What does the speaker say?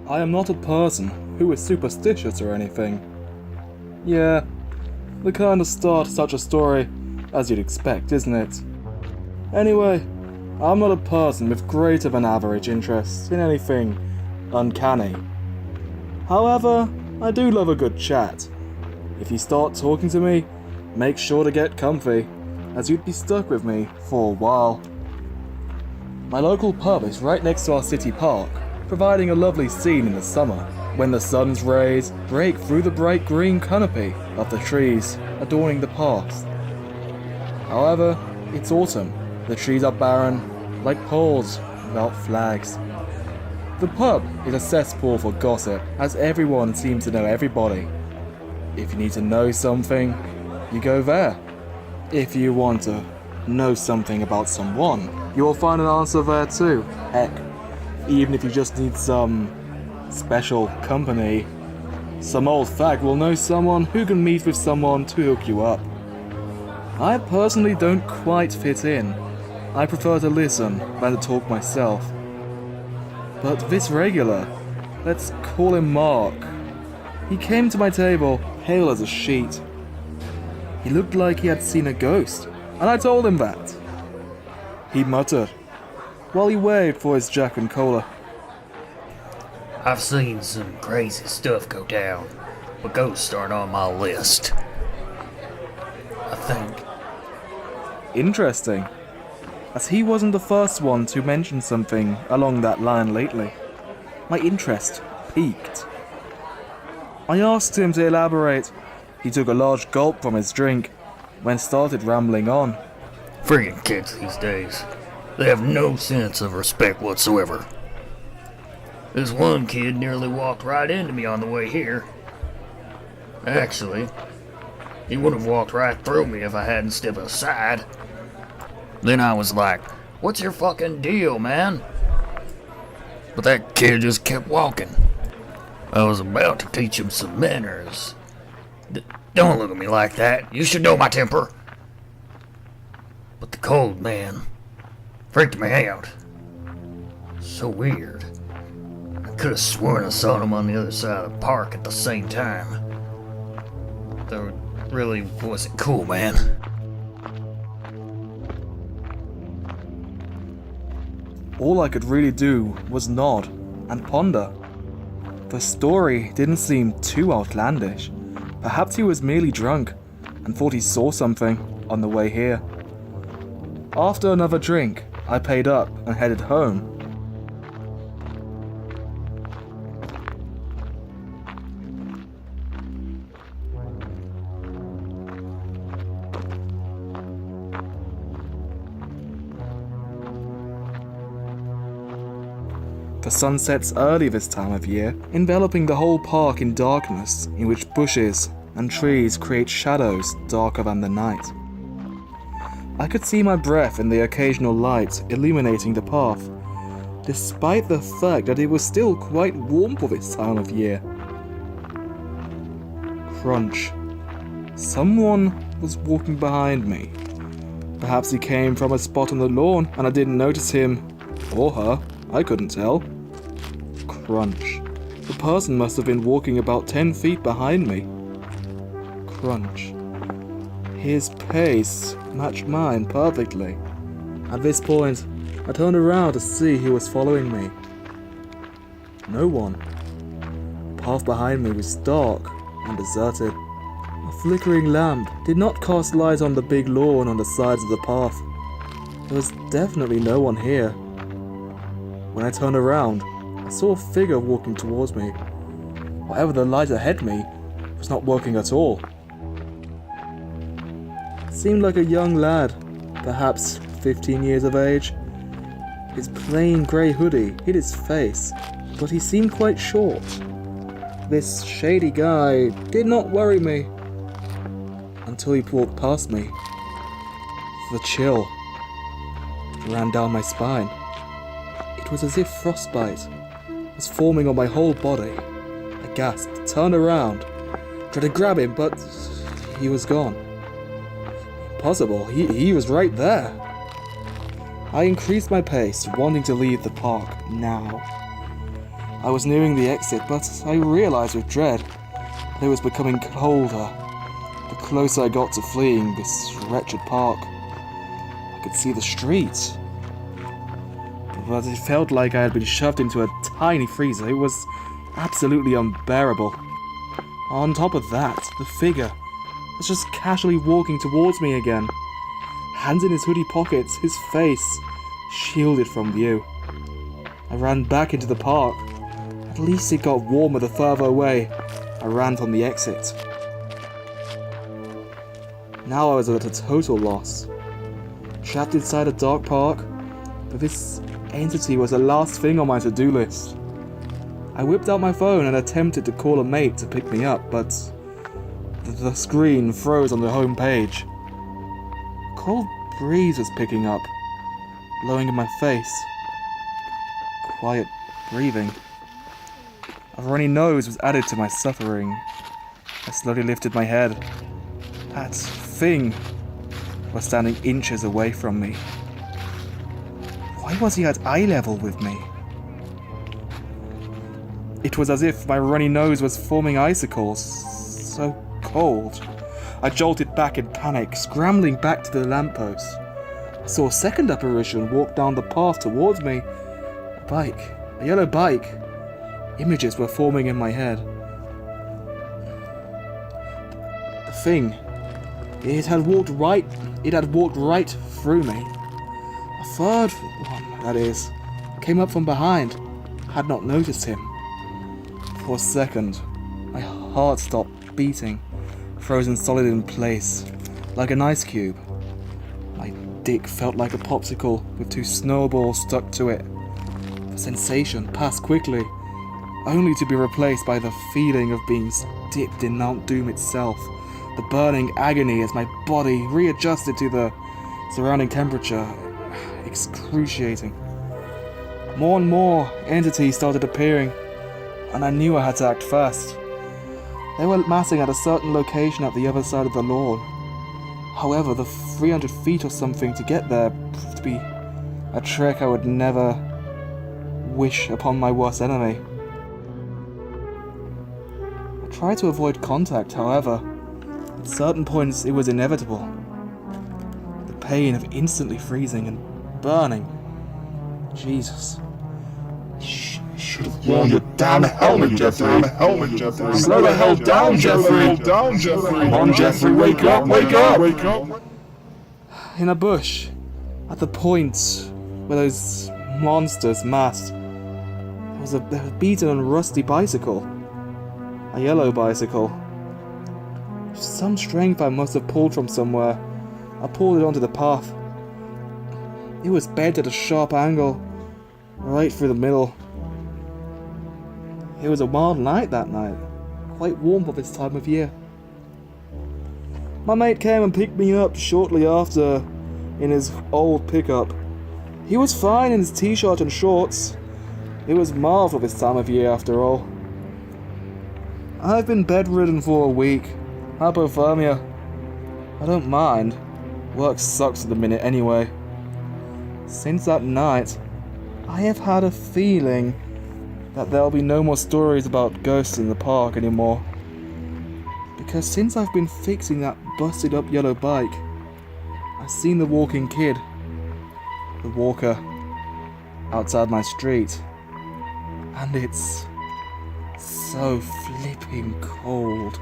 I am not a person who is superstitious or anything. Yeah, the kind of start to such a story as you'd expect, isn't it? Anyway, I'm not a person with greater than average interest in anything uncanny. However, I do love a good chat. If you start talking to me, make sure to get comfy, as you'd be stuck with me for a while. My local pub is right next to our city park, providing a lovely scene in the summer, when the sun's rays break through the bright green canopy of the trees adorning the paths. However, it's autumn. The trees are barren, like poles without flags. The pub is a cesspool for gossip, as everyone seems to know everybody. If you need to know something, you go there. If you want to know something about someone, you'll find an answer there too. Heck, even if you just need some special company, some old fag will know someone who can meet with someone to hook you up. I personally don't quite fit in. I prefer to listen than to talk myself. But this regular, let's call him Mark, he came to my table pale as a sheet. He looked like he had seen a ghost, and I told him that. He muttered, while he waved for his Jack and Cola. I've seen some crazy stuff go down, but ghosts aren't on my list. I think. Interesting, as he wasn't the first one to mention something along that line lately. My interest piqued. I asked him to elaborate. He took a large gulp from his drink, then started rambling on. Friggin' kids these days. They have no sense of respect whatsoever. This one kid nearly walked right into me on the way here. Actually, he would have walked right through me if I hadn't stepped aside. Then I was like, "What's your fucking deal, man?" But that kid just kept walking. I was about to teach him some manners. Don't look at me like that. You should know my temper. But the cold man freaked me out. So weird. I could have sworn I saw him on the other side of the park at the same time. Though it really wasn't cool, man. All I could really do was nod and ponder. The story didn't seem too outlandish. Perhaps he was merely drunk and thought he saw something on the way here. After another drink, I paid up and headed home. The sun sets early this time of year, enveloping the whole park in darkness, in which bushes and trees create shadows darker than the night. I could see my breath in the occasional light illuminating the path, despite the fact that it was still quite warm for this time of year. Crunch. Someone was walking behind me. Perhaps he came from a spot on the lawn and I didn't notice him, or her, I couldn't tell. Crunch. The person must have been walking about 10 feet behind me. Crunch. His pace matched mine perfectly. At this point, I turned around to see who was following me. No one. The path behind me was dark and deserted. A flickering lamp did not cast light on the big lawn on the sides of the path. There was definitely no one here. When I turned around, I saw a figure walking towards me. However, the light ahead me was not working at all. It seemed like a young lad, perhaps 15 years of age. His plain grey hoodie hid his face, but he seemed quite short. This shady guy did not worry me until he walked past me. The chill ran down my spine. It was as if frostbite was forming on my whole body. I gasped, turned around, tried to grab him, but he was gone. Impossible, he was right there. I increased my pace, wanting to leave the park now. I was nearing the exit, but I realized with dread that it was becoming colder the closer I got to fleeing this wretched park. I could see the street, but it felt like I had been shoved into a tiny freezer. It was absolutely unbearable. On top of that, the figure was just casually walking towards me again, hands in his hoodie pockets, his face shielded from view. I ran back into the park. At least it got warmer the further away I ran from the exit. Now I was at a total loss. Trapped inside a dark park, but this entity was the last thing on my to-do list. I whipped out my phone and attempted to call a mate to pick me up, but the screen froze on the home page. A cold breeze was picking up, blowing in my face. Quiet breathing. A runny nose was added to my suffering. I slowly lifted my head. That thing was standing inches away from me. Why was he at eye level with me? It was as if my runny nose was forming icicles. So cold. I jolted back in panic, scrambling back to the lamppost. I saw a second apparition walk down the path towards me. A bike. A yellow bike. Images were forming in my head. The thing. It had walked right through me. A third one, that is, came up from behind. Had not noticed him. For a second, my heart stopped beating, frozen solid in place, like an ice cube. My dick felt like a popsicle with 2 snowballs stuck to it. The sensation passed quickly, only to be replaced by the feeling of being dipped in Mount Doom itself. The burning agony as my body readjusted to the surrounding temperature. Excruciating. More and more entities started appearing, and I knew I had to act fast. They were massing at a certain location at the other side of the lawn. However, the 300 feet or something to get there proved to be a trek I would never wish upon my worst enemy. I tried to avoid contact, however. At certain points, it was inevitable. The pain of instantly freezing and burning. Jesus. Should have worn your damn helmet, Jeffrey. Slow the hell down, Jeffrey. Come on, Jeffrey, wake up. In a bush, at the point where those monsters massed, there was a beaten and rusty bicycle. A yellow bicycle. With some strength I must have pulled from somewhere, I pulled it onto the path. It was bent at a sharp angle, right through the middle. It was a mild night that night, quite warm for this time of year. My mate came and picked me up shortly after in his old pickup. He was fine in his t-shirt and shorts. It was mild for this time of year after all. I've been bedridden for a week. Hypothermia. I don't mind. Work sucks at the minute anyway. Since that night, I have had a feeling that there'll be no more stories about ghosts in the park anymore. Because since I've been fixing that busted up yellow bike, I've seen the walking kid, the walker, outside my street. And it's so flipping cold.